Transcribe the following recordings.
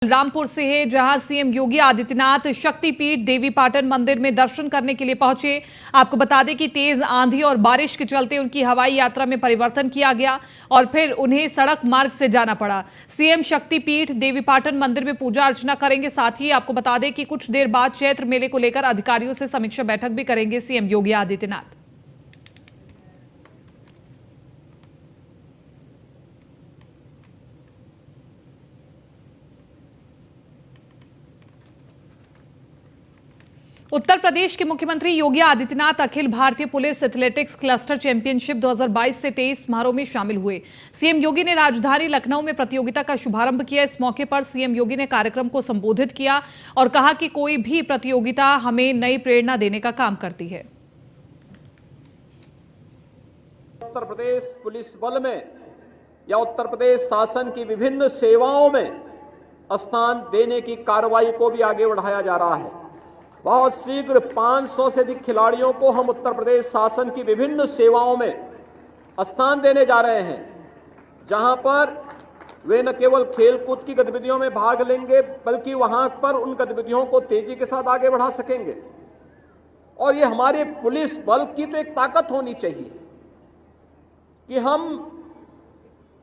रामपुर से है, जहां सीएम योगी आदित्यनाथ शक्तिपीठ देवीपाटन मंदिर में दर्शन करने के लिए पहुंचे। आपको बता दें कि तेज आंधी और बारिश के चलते उनकी हवाई यात्रा में परिवर्तन किया गया और फिर उन्हें सड़क मार्ग से जाना पड़ा। सीएम शक्तिपीठ देवीपाटन मंदिर में पूजा अर्चना करेंगे। साथ ही आपको बता दें कि कुछ देर बाद चैत्र मेले को लेकर अधिकारियों से समीक्षा बैठक भी करेंगे सीएम योगी आदित्यनाथ। उत्तर प्रदेश के मुख्यमंत्री Yogi Adityanath Akhil Bharatiya police athletics cluster championship 2022 से 23 समारोह में शामिल हुए। सीएम योगी ने राजधानी लखनऊ में प्रतियोगिता का शुभारंभ किया। इस मौके पर सीएम योगी ने कार्यक्रम को संबोधित किया और कहा कि कोई भी प्रतियोगिता हमें नई प्रेरणा देने का काम करती है। उत्तर प्रदेश पुलिस बल में या उत्तर प्रदेश शासन की विभिन्न सेवाओं में स्थान देने की कार्रवाई को भी आगे बढ़ाया जा रहा है। बहुत शीघ्र 500 से अधिक खिलाड़ियों को हम उत्तर प्रदेश शासन की विभिन्न सेवाओं में स्थान देने जा रहे हैं, जहां पर वे न केवल खेलकूद की गतिविधियों में भाग लेंगे बल्कि वहां पर उन गतिविधियों को तेजी के साथ आगे बढ़ा सकेंगे। और ये हमारे पुलिस बल की तो एक ताकत होनी चाहिए कि हम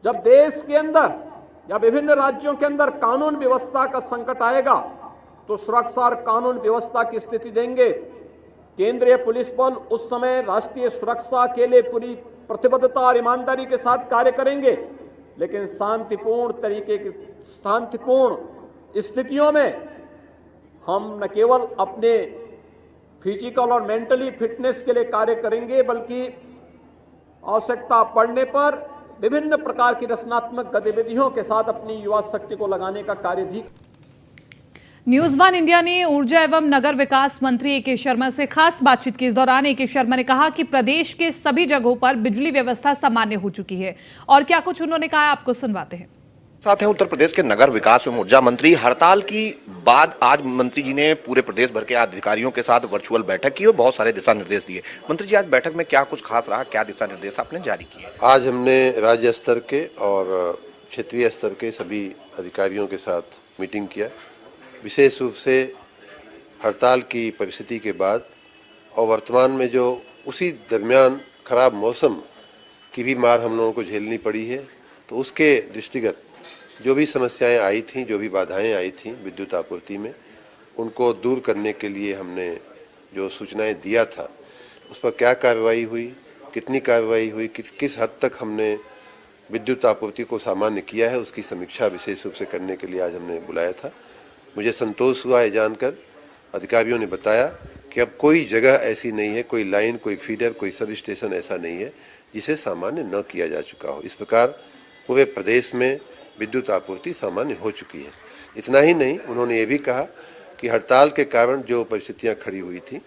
जब देश के अंदर या विभिन्न राज्यों के अंदर कानून व्यवस्था का संकट आएगा तो सुरक्षा और कानून व्यवस्था की स्थिति देंगे। केंद्रीय पुलिस बल उस समय राष्ट्रीय सुरक्षा के लिए पूरी प्रतिबद्धता और ईमानदारी के साथ कार्य करेंगे, लेकिन शांतिपूर्ण स्थितियों में हम न केवल अपने फिजिकल और मेंटली फिटनेस के लिए कार्य करेंगे बल्कि आवश्यकता पड़ने पर विभिन्न प्रकार की रचनात्मक गतिविधियों के साथ अपनी युवा शक्ति को लगाने का कार्य भी। न्यूज वन इंडिया ने ऊर्जा एवं नगर विकास मंत्री ए के शर्मा से खास बातचीत की। इस दौरान ए के शर्मा ने कहा कि प्रदेश के सभी जगहों पर बिजली व्यवस्था सामान्य हो चुकी है और क्या कुछ उन्होंने कहा, आपको सुनवाते हैं। साथ हैं उत्तर प्रदेश के नगर विकास एवं ऊर्जा मंत्री। हड़ताल की बाद आज मंत्री जी ने पूरे प्रदेश भर के अधिकारियों के साथ वर्चुअल बैठक की और बहुत सारे दिशा निर्देश दिए। मंत्री जी, आज बैठक में क्या कुछ खास रहा, क्या दिशा निर्देश आपने जारी किए? आज हमने राज्य स्तर के और क्षेत्रीय स्तर के सभी अधिकारियों के साथ मीटिंग किया। विशेष रूप से हड़ताल की परिस्थिति के बाद और वर्तमान में जो उसी दरमियान खराब मौसम की भी मार हम लोगों को झेलनी पड़ी है, तो उसके दृष्टिगत जो भी समस्याएं आई थीं, जो भी बाधाएं आई थीं विद्युत आपूर्ति में, उनको दूर करने के लिए हमने जो सूचनाएं दिया था उस पर क्या कार्रवाई हुई, कितनी कार्रवाई हुई, किस हद तक हमने विद्युत आपूर्ति को सामान्य किया है, उसकी समीक्षा विशेष रूप से करने के लिए आज हमने बुलाया था। मुझे संतोष हुआ है जानकर, अधिकारियों ने बताया कि अब कोई जगह ऐसी नहीं है, कोई लाइन, कोई फीडर, कोई सब स्टेशन ऐसा नहीं है जिसे सामान्य न किया जा चुका हो। इस प्रकार पूरे प्रदेश में विद्युत आपूर्ति सामान्य हो चुकी है। इतना ही नहीं, उन्होंने ये भी कहा कि हड़ताल के कारण जो परिस्थितियां खड़ी हुई थी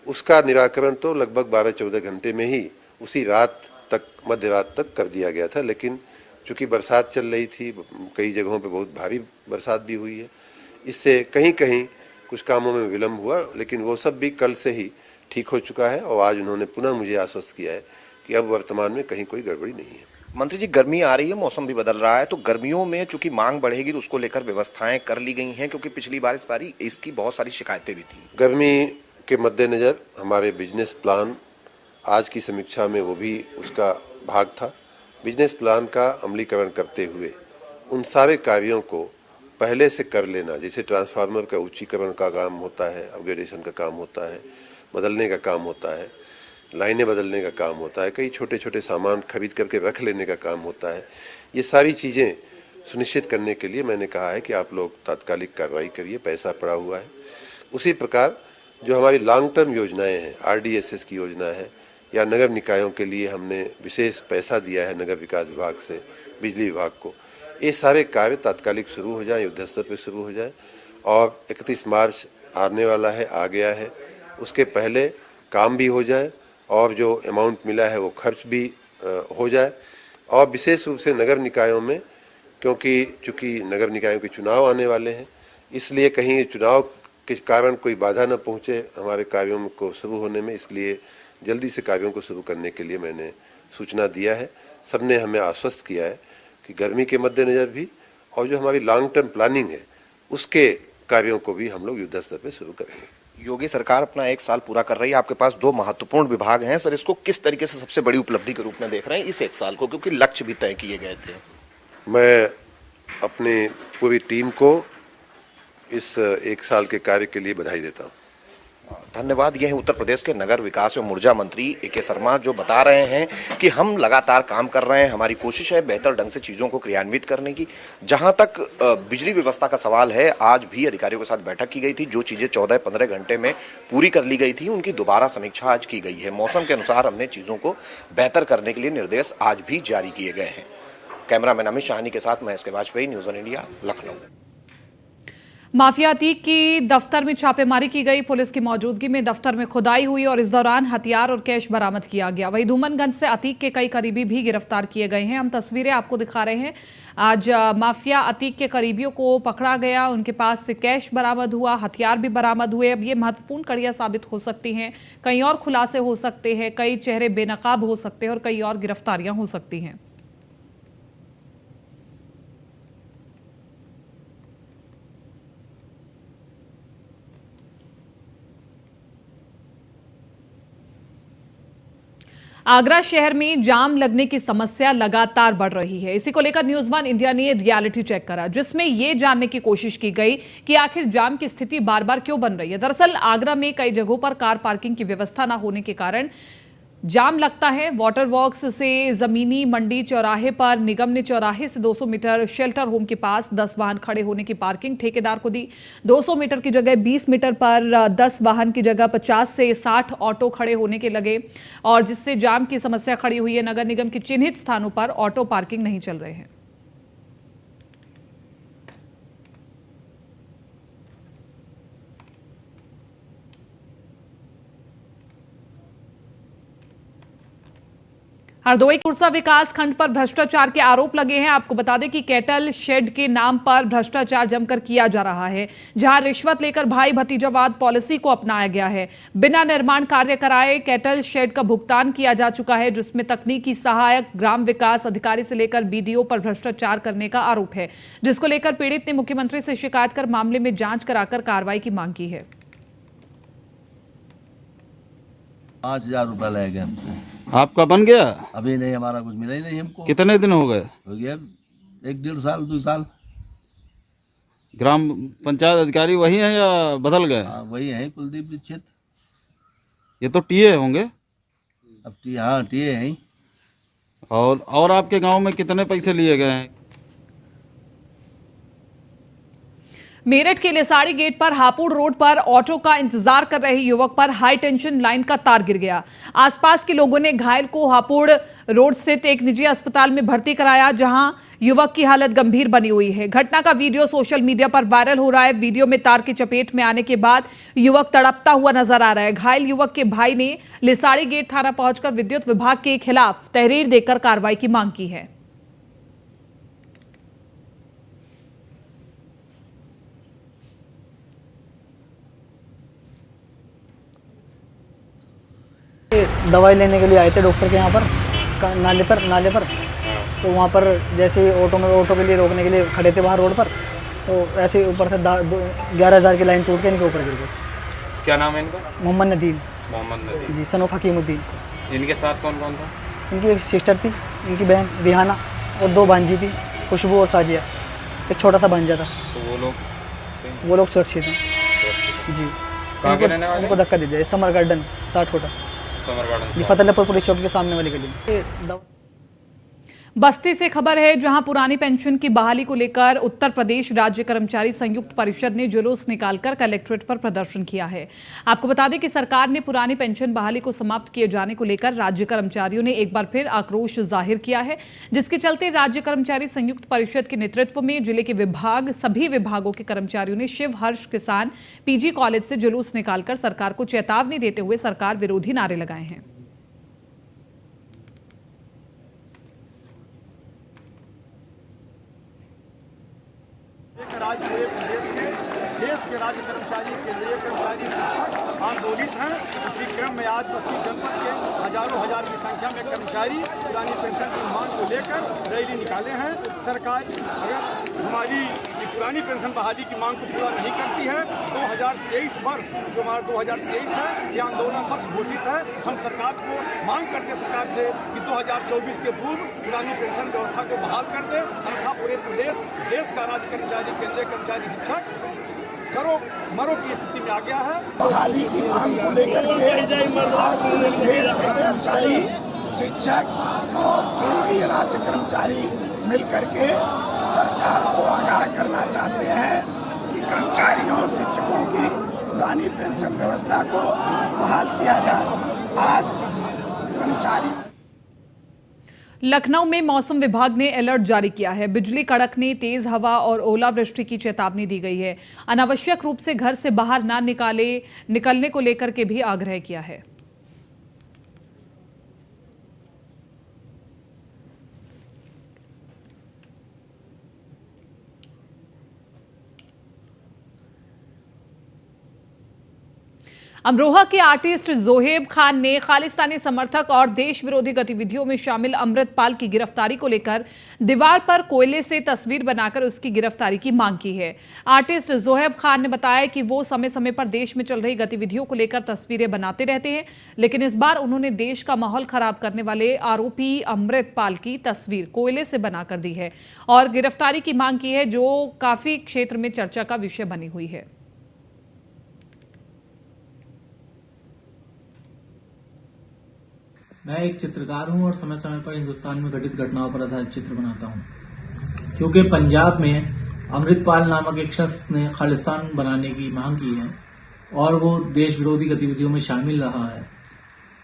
उसका निराकरण तो लगभग 12-14 घंटे में ही उसी रात तक, मध्य रात तक कर दिया गया था। लेकिन चूंकि बरसात चल रही थी, कई जगहों पर बहुत भारी बरसात भी हुई है, इससे कहीं कहीं कुछ कामों में विलम्ब हुआ, लेकिन वो सब भी कल से ही ठीक हो चुका है। और आज उन्होंने पुनः मुझे आश्वस्त किया है कि अब वर्तमान में कहीं कोई गड़बड़ी नहीं है। मंत्री जी, गर्मी आ रही है, मौसम भी बदल रहा है, तो गर्मियों में चूंकि मांग बढ़ेगी तो उसको लेकर व्यवस्थाएं कर ली गई हैं, क्योंकि पिछली बार इसकी बहुत सारी शिकायतें भी थी। गर्मी के मद्देनजर हमारे बिजनेस प्लान आज की समीक्षा में वो भी उसका भाग था। बिजनेस प्लान का अमलीकरण करते हुए उन सारे कार्यों को पहले से कर लेना, जैसे ट्रांसफार्मर का उच्चीकरण का काम होता है, अपग्रेडेशन का काम होता है, बदलने का काम होता है, लाइनें बदलने का काम होता है, कई छोटे छोटे सामान खरीद करके रख लेने का काम होता है। ये सारी चीज़ें सुनिश्चित करने के लिए मैंने कहा है कि आप लोग तात्कालिक कार्रवाई करिए, पैसा पड़ा हुआ है। उसी प्रकार जो हमारी लॉन्ग टर्म योजनाएं हैं, RDSS की योजना है या नगर निकायों के लिए हमने विशेष पैसा दिया है नगर विकास विभाग से बिजली विभाग को, ये सारे कार्य तात्कालिक शुरू हो जाए, युद्ध स्तर पर शुरू हो जाए। और 31 मार्च आने वाला है, आ गया है, उसके पहले काम भी हो जाए और जो अमाउंट मिला है वो खर्च भी हो जाए। और विशेष रूप से नगर निकायों में, क्योंकि चूँकि नगर निकायों के चुनाव आने वाले हैं, इसलिए कहीं चुनाव के कारण कोई बाधा न पहुँचे हमारे कार्यों को शुरू होने में, इसलिए जल्दी से कार्यों को शुरू करने के लिए मैंने सूचना दिया है। सबने हमें आश्वस्त किया है कि गर्मी के मद्देनज़र भी और जो हमारी लॉन्ग टर्म प्लानिंग है उसके कार्यों को भी हम लोग युद्ध स्तर पर शुरू करेंगे। योगी सरकार अपना 1 साल पूरा कर रही है, आपके पास 2 महत्वपूर्ण विभाग हैं सर, इसको किस तरीके से सबसे बड़ी उपलब्धि के रूप में देख रहे हैं इस 1 साल को, क्योंकि लक्ष्य भी तय किए गए थे? मैं अपनी पूरी टीम को इस 1 साल के कार्य के लिए बधाई देता हूँ। धन्यवाद। ये हैं उत्तर प्रदेश के नगर विकास एवं ऊर्जा मंत्री ए.के. शर्मा, जो बता रहे हैं कि हम लगातार काम कर रहे हैं, हमारी कोशिश है बेहतर ढंग से चीज़ों को क्रियान्वित करने की। जहां तक बिजली व्यवस्था का सवाल है, आज भी अधिकारियों के साथ बैठक की गई थी। जो चीज़ें 14-15 घंटे में पूरी कर ली गई थी, उनकी दोबारा समीक्षा आज की गई है। मौसम के अनुसार हमने चीज़ों को बेहतर करने के लिए निर्देश आज भी जारी किए गए हैं। कैमरामैन अमित शाहनी के साथ मैं SK. Vajpayee, news on India, Lucknow. Mafia Atiq की दफ्तर में छापेमारी की गई। पुलिस की मौजूदगी में दफ्तर में खुदाई हुई और इस दौरान हथियार और कैश बरामद किया गया। वहीं धूमनगंज से अतीक के कई करीबी भी गिरफ्तार किए गए हैं। हम तस्वीरें आपको दिखा रहे हैं। आज माफिया अतीक के करीबियों को पकड़ा गया, उनके पास से कैश बरामद हुआ, हथियार भी बरामद हुए। अब ये महत्वपूर्ण कड़ियां साबित हो सकती हैं, कई और खुलासे हो सकते हैं, कई चेहरे बेनकाब हो सकते हैं और कई और गिरफ्तारियां हो सकती हैं। आगरा शहर में जाम लगने की समस्या लगातार बढ़ रही है। इसी को लेकर न्यूज़ 1 इंडिया ने रियलिटी चेक करा, जिसमें यह जानने की कोशिश की गई कि आखिर जाम की स्थिति बार बार क्यों बन रही है। दरअसल आगरा में कई जगहों पर कार पार्किंग की व्यवस्था न होने के कारण जाम लगता है। वाटर वर्क्स से जमीनी मंडी चौराहे पर निगम ने चौराहे से 200 मीटर शेल्टर होम के पास 10 वाहन खड़े होने की पार्किंग ठेकेदार को दी। 200 मीटर की जगह 20 मीटर पर 10 वाहन की जगह 50 से 60 ऑटो खड़े होने के लगे और जिससे जाम की समस्या खड़ी हुई है। नगर निगम के चिन्हित स्थानों पर ऑटो पार्किंग नहीं चल रहे हैं। हरदोई कुर्सा विकास खंड पर भ्रष्टाचार के आरोप लगे हैं। आपको बता दें कि कैटल शेड के नाम पर भ्रष्टाचार जमकर किया जा रहा है, जहां रिश्वत लेकर भाई भतीजावाद पॉलिसी को अपनाया गया है। बिना निर्माण कार्य कराए कैटल शेड का भुगतान किया जा चुका है, जिसमें तकनीकी सहायक, ग्राम विकास अधिकारी से लेकर बीडीओ पर भ्रष्टाचार करने का आरोप है, जिसको लेकर पीड़ित ने मुख्यमंत्री से शिकायत कर मामले में जांच कराकर कार्रवाई की मांग की है। 5,000 रुपया ले गए हमसे। आपका बन गया? अभी नहीं, हमारा कुछ मिला ही नहीं हमको। कितने दिन हो गए? हो गया 1-1.5 साल 2 साल। ग्राम पंचायत अधिकारी वही हैं या बदल गए? हाँ वही है, कुलदीप दीक्षित। ये तो टीए होंगे। अब हाँ टीए हैं। और आपके गांव में कितने पैसे लिए गए हैं? मेरठ के लेसाड़ी गेट पर हापुड़ रोड पर ऑटो का इंतजार कर रहे युवक पर हाई टेंशन लाइन का तार गिर गया। आसपास के लोगों ने घायल को हापुड़ रोड स्थित एक निजी अस्पताल में भर्ती कराया, जहां युवक की हालत गंभीर बनी हुई है। घटना का वीडियो सोशल मीडिया पर वायरल हो रहा है। वीडियो में तार की चपेट में आने के बाद युवक तड़पता हुआ नजर आ रहा है। घायल युवक के भाई ने लेसाड़ी गेट थाना पहुंचकर विद्युत विभाग के खिलाफ तहरीर देकर कार्रवाई की मांग की है। दवाई लेने के लिए आए थे डॉक्टर के यहाँ पर नाले पर तो वहाँ पर जैसे ही ऑटो के लिए रोकने के लिए खड़े थे बाहर रोड पर, तो ऐसे ही ऊपर से 11,000 की लाइन टूट के इनके ऊपर गिर गई। क्या नाम है इनका? मोहम्मद नदीम। मोहम्मद नदीम जी, सन ऑफ हकीमुद्दीन। इनके साथ कौन कौन था? इनकी एक सिस्टर थी, इनकी बहन रिहाना और 2 भांजी थी, खुशबू और साजिया। एक छोटा सा भांजा था। तो वो लोग सुरक्षित हैं जी। कहाँ के रहने वाले? उनको धक्का दे दिया समर गार्डन 60 फुटा समर गार्डन जी, फतेहपुर पुलिस चौकी के सामने वाली गली। बस्ती से खबर है, जहां पुरानी पेंशन की बहाली को लेकर उत्तर प्रदेश राज्य कर्मचारी संयुक्त परिषद ने जुलूस निकालकर कलेक्ट्रेट पर प्रदर्शन किया है। आपको बता दें कि सरकार ने पुरानी पेंशन बहाली को समाप्त किए जाने को लेकर राज्य कर्मचारियों ने एक बार फिर आक्रोश जाहिर किया है, जिसके चलते राज्य कर्मचारी संयुक्त परिषद के नेतृत्व में जिले के सभी विभागों के कर्मचारियों ने शिव हर्ष किसान पीजी कॉलेज से जुलूस निकालकर सरकार को चेतावनी देते हुए सरकार विरोधी नारे लगाए हैं। आज पूरे प्रदेश में देश के राज्य कर्मचारी, केंद्रीय कर्मचारी, शिक्षक आंदोलित हैं। इसी क्रम में आज बस्ती जनपद के हजारों हजार की संख्या में कर्मचारी पुरानी पेंशन की मांग को लेकर रैली निकाले हैं। सरकार अगर हमारी पुरानी पेंशन बहाली की मांग को पूरा नहीं करती है, 2023 वर्ष जो हमारा 2023 है यह आंदोलन वर्ष घोषित है। हम सरकार को मांग करते हैं सरकार से कि 2024 के पूर्व पुरानी पेंशन व्यवस्था को बहाल कर दे, अन्यथा पूरे प्रदेश देश का राज्य कर्मचारी, केंद्रीय कर्मचारी, शिक्षक करो मरो की स्थिति में आ गया है। बहाली की मांग को लेकर के आज पूरे देश के कर्मचारी, शिक्षक और केंद्रीय राज्य कर्मचारी मिलकर के सरकार को आगाह करना चाहते हैं कि कर्मचारियों और शिक्षकों की पुरानी पेंशन व्यवस्था को बहाल किया जाए। आज कर्मचारी लखनऊ में मौसम विभाग ने अलर्ट जारी किया है। बिजली कड़कने, तेज हवा और ओलावृष्टि की चेतावनी दी गई है। अनावश्यक रूप से घर से बाहर ना निकलने को लेकर के भी आग्रह किया है। अमरोहा के आर्टिस्ट जोहेब खान ने खालिस्तानी समर्थक और देश विरोधी गतिविधियों में शामिल अमृतपाल की गिरफ्तारी को लेकर दीवार पर कोयले से तस्वीर बनाकर उसकी गिरफ्तारी की मांग की है। आर्टिस्ट जोहेब खान ने बताया कि वो समय समय पर देश में चल रही गतिविधियों को लेकर तस्वीरें बनाते रहते हैं, लेकिन इस बार उन्होंने देश का माहौल खराब करने वाले आरोपी अमृतपाल की तस्वीर कोयले से बनाकर दी है और गिरफ्तारी की मांग की है, जो काफी क्षेत्र में चर्चा का विषय बनी हुई है। मैं एक चित्रकार हूं और समय समय पर हिंदुस्तान में घटित घटनाओं पर आधारित चित्र बनाता हूं। क्योंकि पंजाब में अमृतपाल नामक एक शख्स ने खालिस्तान बनाने की मांग की है और वो देश विरोधी गतिविधियों में शामिल रहा है।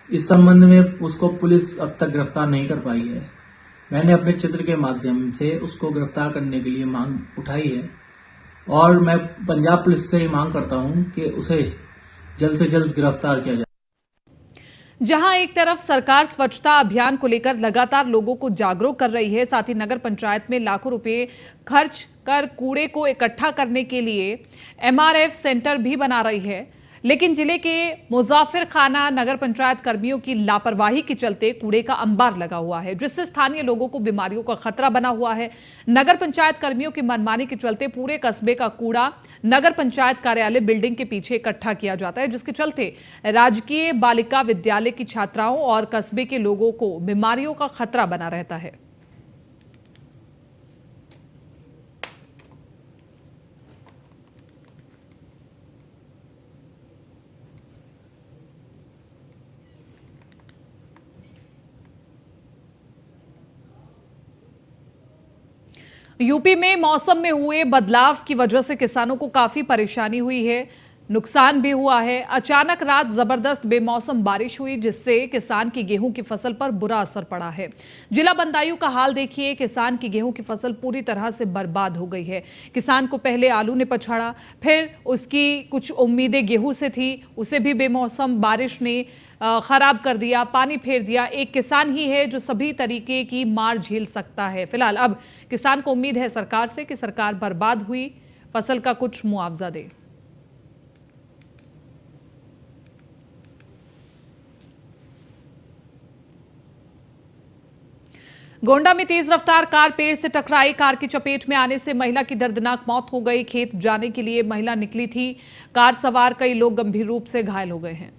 इस संबंध में उसको पुलिस अब तक गिरफ्तार नहीं कर पाई है। मैंने अपने चित्र के माध्यम से उसको गिरफ्तार करने के लिए मांग उठाई है और मैं पंजाब पुलिस से ही मांग करता हूं कि उसे जल्द से जल्द गिरफ्तार किया जाए। जहां एक तरफ सरकार स्वच्छता अभियान को लेकर लगातार लोगों को जागरूक कर रही है, साथ ही नगर पंचायत में लाखों रुपए खर्च कर कूड़े को इकट्ठा करने के लिए MRF सेंटर भी बना रही है, लेकिन जिले के मुजाफिर खाना नगर पंचायत कर्मियों की लापरवाही के चलते कूड़े का अंबार लगा हुआ है, जिससे स्थानीय लोगों को बीमारियों का खतरा बना हुआ है। नगर पंचायत कर्मियों की मनमानी के चलते पूरे कस्बे का कूड़ा नगर पंचायत कार्यालय बिल्डिंग के पीछे इकट्ठा किया जाता है, जिसके चलते राजकीय बालिका विद्यालय की छात्राओं और कस्बे के लोगों को बीमारियों का खतरा बना रहता है। यूपी में मौसम में हुए बदलाव की वजह से किसानों को काफी परेशानी हुई है, नुकसान भी हुआ है। अचानक रात जबरदस्त बेमौसम बारिश हुई, जिससे किसान की गेहूं की फसल पर बुरा असर पड़ा है। जिला बंदायूं का हाल देखिए, किसान की गेहूं की फसल पूरी तरह से बर्बाद हो गई है। किसान को पहले आलू ने पछाड़ा, फिर उसकी कुछ उम्मीदें गेहूं से थी, उसे भी बेमौसम बारिश ने खराब कर दिया, पानी फेर दिया। एक किसान ही है जो सभी तरीके की मार झेल सकता है। फिलहाल अब किसान को उम्मीद है सरकार से कि सरकार बर्बाद हुई फसल का कुछ मुआवजा दे। गोंडा में तेज रफ्तार कार पेड़ से टकराई, कार की चपेट में आने से महिला की दर्दनाक मौत हो गई। खेत जाने के लिए महिला निकली थी, कार सवार कई लोग गंभीर रूप से घायल हो गए हैं।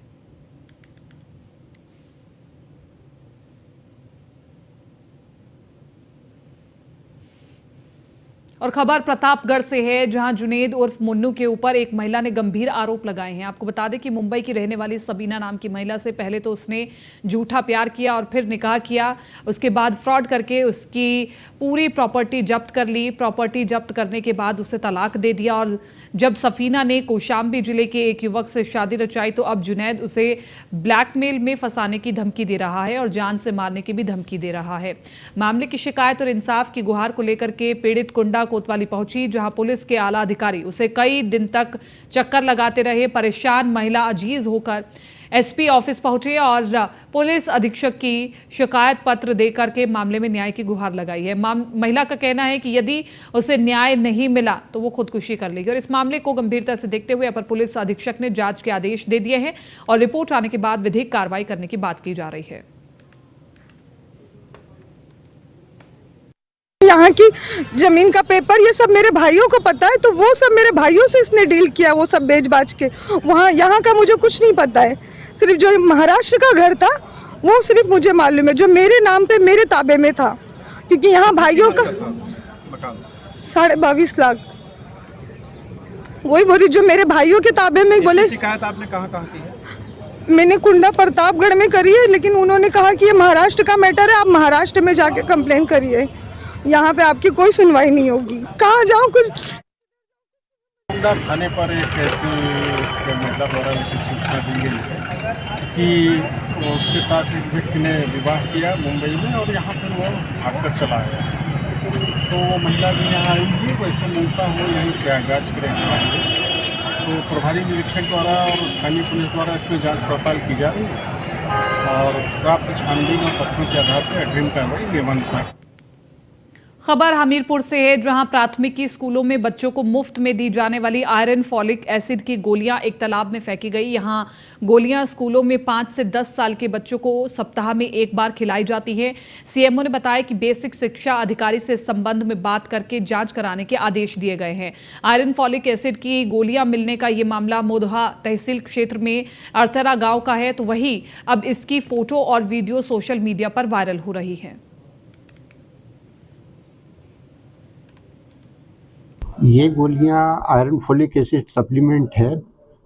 और खबर प्रतापगढ़ से है, जहां जुनेद उर्फ मुन्नू के ऊपर एक महिला ने गंभीर आरोप लगाए हैं। आपको बता दें कि मुंबई की रहने वाली सबीना नाम की महिला से पहले तो उसने झूठा प्यार किया और फिर निकाह किया, उसके बाद फ्रॉड करके उसकी पूरी प्रॉपर्टी जब्त कर ली। प्रॉपर्टी जब्त करने के बाद उसे तलाक दे दिया और जब सफीना ने कौशाम्बी जिले के एक युवक से शादी रचाई तो अब जुनैद उसे ब्लैकमेल में फंसाने की धमकी दे रहा है और जान से मारने की भी धमकी दे रहा है। मामले की शिकायत और इंसाफ की गुहार को लेकर के पीड़ित कुंडा कोतवाली पहुंची, जहां पुलिस के आला अधिकारी उसे कई दिन तक चक्कर लगाते रहे। परेशान महिला अजीज होकर एसपी ऑफिस पहुंचे और पुलिस अधीक्षक की शिकायत पत्र देकर के मामले में न्याय की गुहार लगाई है। महिला का कहना है कि यदि उसे न्याय नहीं मिला तो वो खुदकुशी कर लेगी और इस मामले को गंभीरता से देखते हुए अपर पुलिस अधीक्षक ने जांच के आदेश दे दिए हैं और रिपोर्ट आने के बाद विधिक कार्रवाई करने की बात की जा रही है। यहाँ की जमीन का पेपर ये सब मेरे भाइयों को पता है, तो वो सब मेरे भाइयों से इसने डील किया, वो सब बेच बाच के। वहाँ यहाँ का मुझे कुछ नहीं पता है, सिर्फ जो महाराष्ट्र का घर था वो सिर्फ मुझे मालूम है, जो मेरे नाम पे मेरे ताबे में था, क्योंकि यहाँ भाइयों का 22.5 लाख वही बोली जो मेरे भाइयों के ताबे में। बोले शिकायत आपने कहाँ की है? मैंने कुंडा प्रतापगढ़ में करी है, लेकिन उन्होंने कहा कि ये महाराष्ट्र का मैटर है, आप महाराष्ट्र में जाके कंप्लेन करिए, यहाँ पे आपकी कोई सुनवाई नहीं होगी। कहाँ जाऊँ? कुछ थाने पर एक ऐसी महिला द्वारा सूचना दी गई है कि उसके साथ एक व्यक्ति ने विवाह किया मुंबई में और यहाँ पर वो भागकर चला गया। तो वो महिला भी यहाँ आई हुई, वैसे मूलता हो यहीं प्रयागराज के रहने वाली है। तो प्रभारी निरीक्षक द्वारा और स्थानीय पुलिस द्वारा इसमें जाँच पड़ताल की जा रही है और प्राप्त छानबीन और तथ्यों के आधार पर अग्रिम कार्रवाई नियमानुसार। खबर हमीरपुर से है, जहां प्राथमिकी स्कूलों में बच्चों को मुफ्त में दी जाने वाली आयरन फॉलिक एसिड की गोलियां एक तालाब में फेंकी गई। यहां गोलियां स्कूलों में 5 से 10 साल के बच्चों को सप्ताह में एक बार खिलाई जाती है। सीएमओ ने बताया कि बेसिक शिक्षा अधिकारी से इस संबंध में बात करके जांच कराने के आदेश दिए गए हैं। आयरन फॉलिक एसिड की गोलियां मिलने का ये मामला मोदहा तहसील क्षेत्र में अड़तरा गाँव का है, तो वहीं अब इसकी फोटो और वीडियो सोशल मीडिया पर वायरल हो रही है। ये गोलियां आयरन फोलिक एसिड सप्लीमेंट है।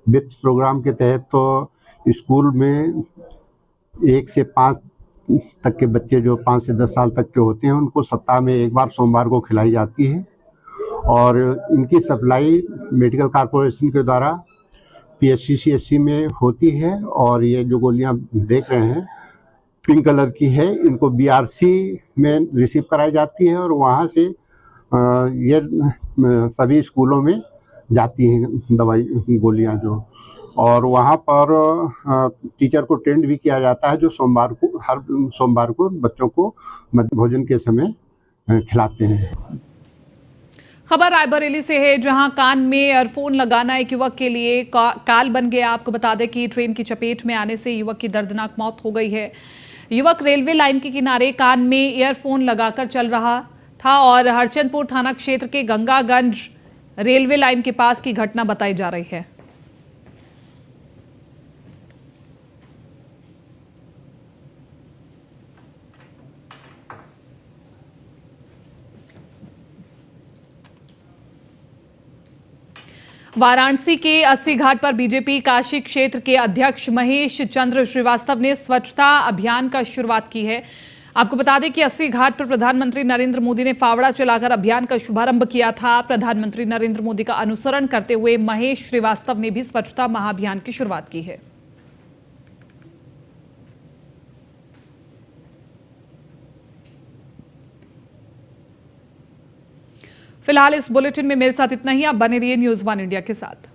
वित्त प्रोग्राम के तहत तो स्कूल में 1 से 5 तक के बच्चे जो 5 से 10 साल तक के होते हैं उनको सप्ताह में एक बार सोमवार को खिलाई जाती है और इनकी सप्लाई मेडिकल कॉरपोरेशन के द्वारा PSC-CSC में होती है। और ये जो गोलियां देख रहे हैं पिंक कलर की है, इनको BRC में रिसीव कराई जाती है और वहाँ से ये सभी स्कूलों में जाती हैं दवाई गोलियां जो, और वहाँ पर टीचर को ट्रेंड भी किया जाता है जो हर सोमवार को बच्चों को भोजन के समय खिलाते हैं। खबर रायबरेली से है, जहां कान में ईयरफोन लगाना एक युवक के लिए काल बन गया। आपको बता दें कि ट्रेन की चपेट में आने से युवक की दर्दनाक मौत हो गई है। युवक रेलवे लाइन के किनारे कान में ईयरफोन लगाकर चल रहा था और हरचंदपुर थाना क्षेत्र के गंगागंज रेलवे लाइन के पास की घटना बताई जा रही है। वाराणसी के 80 घाट पर बीजेपी काशी क्षेत्र के अध्यक्ष महेश चंद्र श्रीवास्तव ने स्वच्छता अभियान का शुरुआत की है। आपको बता दें कि 80 घाट पर प्रधानमंत्री नरेंद्र मोदी ने फावड़ा चलाकर अभियान का शुभारंभ किया था। प्रधानमंत्री नरेंद्र मोदी का अनुसरण करते हुए महेश श्रीवास्तव ने भी स्वच्छता महाअभियान की शुरुआत की है। फिलहाल इस बुलेटिन में मेरे साथ इतना ही। आप बने रहिए न्यूज़ 1 इंडिया के साथ।